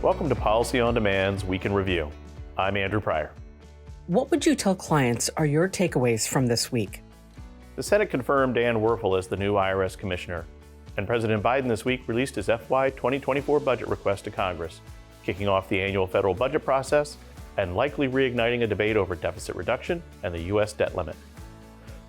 Welcome to Policy on Demand's Week in Review. I'm Andrew Pryor. What would you tell clients are your takeaways from this week? The Senate confirmed Dan Werfel as the new IRS commissioner, and President Biden this week released his FY 2024 budget request to Congress, kicking off the annual federal budget process and likely reigniting a debate over deficit reduction and the U.S. debt limit.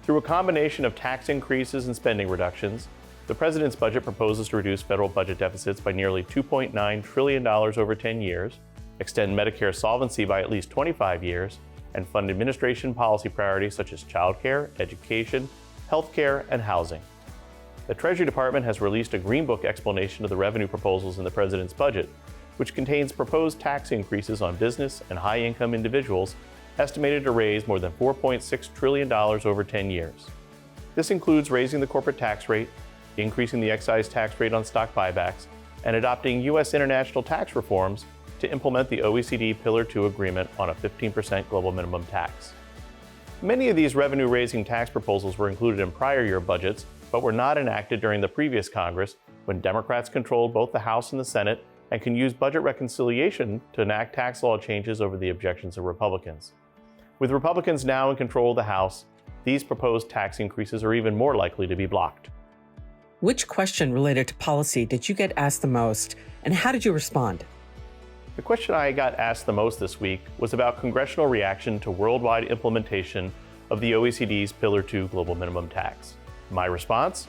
Through a combination of tax increases and spending reductions, the president's budget proposes to reduce federal budget deficits by nearly $2.9 trillion over 10 years, extend Medicare solvency by at least 25 years, and fund administration policy priorities such as childcare, education, healthcare, and housing. The Treasury Department has released a Green Book explanation of the revenue proposals in the president's budget, which contains proposed tax increases on business and high-income individuals estimated to raise more than $4.6 trillion over 10 years. This includes raising the corporate tax rate, increasing the excise tax rate on stock buybacks, and adopting U.S. international tax reforms to implement the OECD Pillar 2 agreement on a 15% global minimum tax. Many of these revenue-raising tax proposals were included in prior year budgets, but were not enacted during the previous Congress when Democrats controlled both the House and the Senate and can use budget reconciliation to enact tax law changes over the objections of Republicans. With Republicans now in control of the House, these proposed tax increases are even more likely to be blocked. Which question related to policy did you get asked the most, and how did you respond? The question I got asked the most this week was about congressional reaction to worldwide implementation of the OECD's Pillar 2 global minimum tax. My response?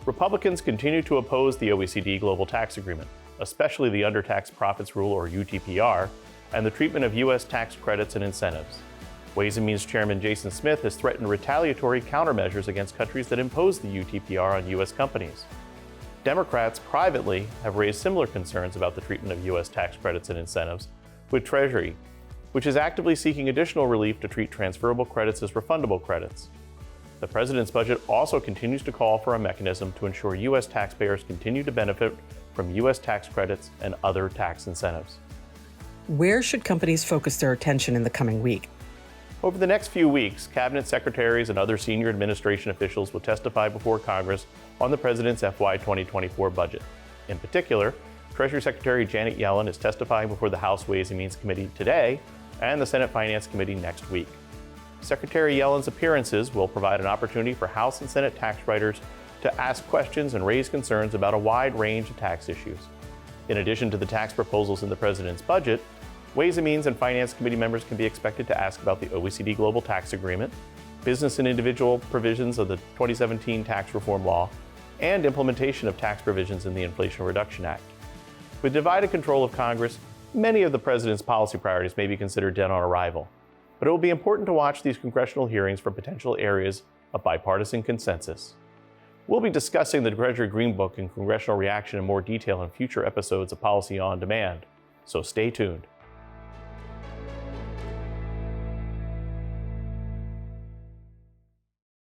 Republicans continue to oppose the OECD global tax agreement, especially the undertaxed profits rule, or UTPR, and the treatment of U.S. tax credits and incentives. Ways and Means Chairman Jason Smith has threatened retaliatory countermeasures against countries that impose the UTPR on U.S. companies. Democrats privately have raised similar concerns about the treatment of U.S. tax credits and incentives, with Treasury, which is actively seeking additional relief to treat transferable credits as refundable credits. The president's budget also continues to call for a mechanism to ensure U.S. taxpayers continue to benefit from U.S. tax credits and other tax incentives. Where should companies focus their attention in the coming week? Over the next few weeks, cabinet secretaries and other senior administration officials will testify before Congress on the president's FY 2024 budget. In particular, Treasury Secretary Janet Yellen is testifying before the House Ways and Means Committee today and the Senate Finance Committee next week. Secretary Yellen's appearances will provide an opportunity for House and Senate tax writers to ask questions and raise concerns about a wide range of tax issues. In addition to the tax proposals in the president's budget, Ways and Means and Finance Committee members can be expected to ask about the OECD Global Tax Agreement, business and individual provisions of the 2017 tax reform law, and implementation of tax provisions in the Inflation Reduction Act. With divided control of Congress, many of the president's policy priorities may be considered dead on arrival. But it will be important to watch these congressional hearings for potential areas of bipartisan consensus. We'll be discussing the Treasury Green Book and congressional reaction in more detail in future episodes of Policy on Demand, so stay tuned.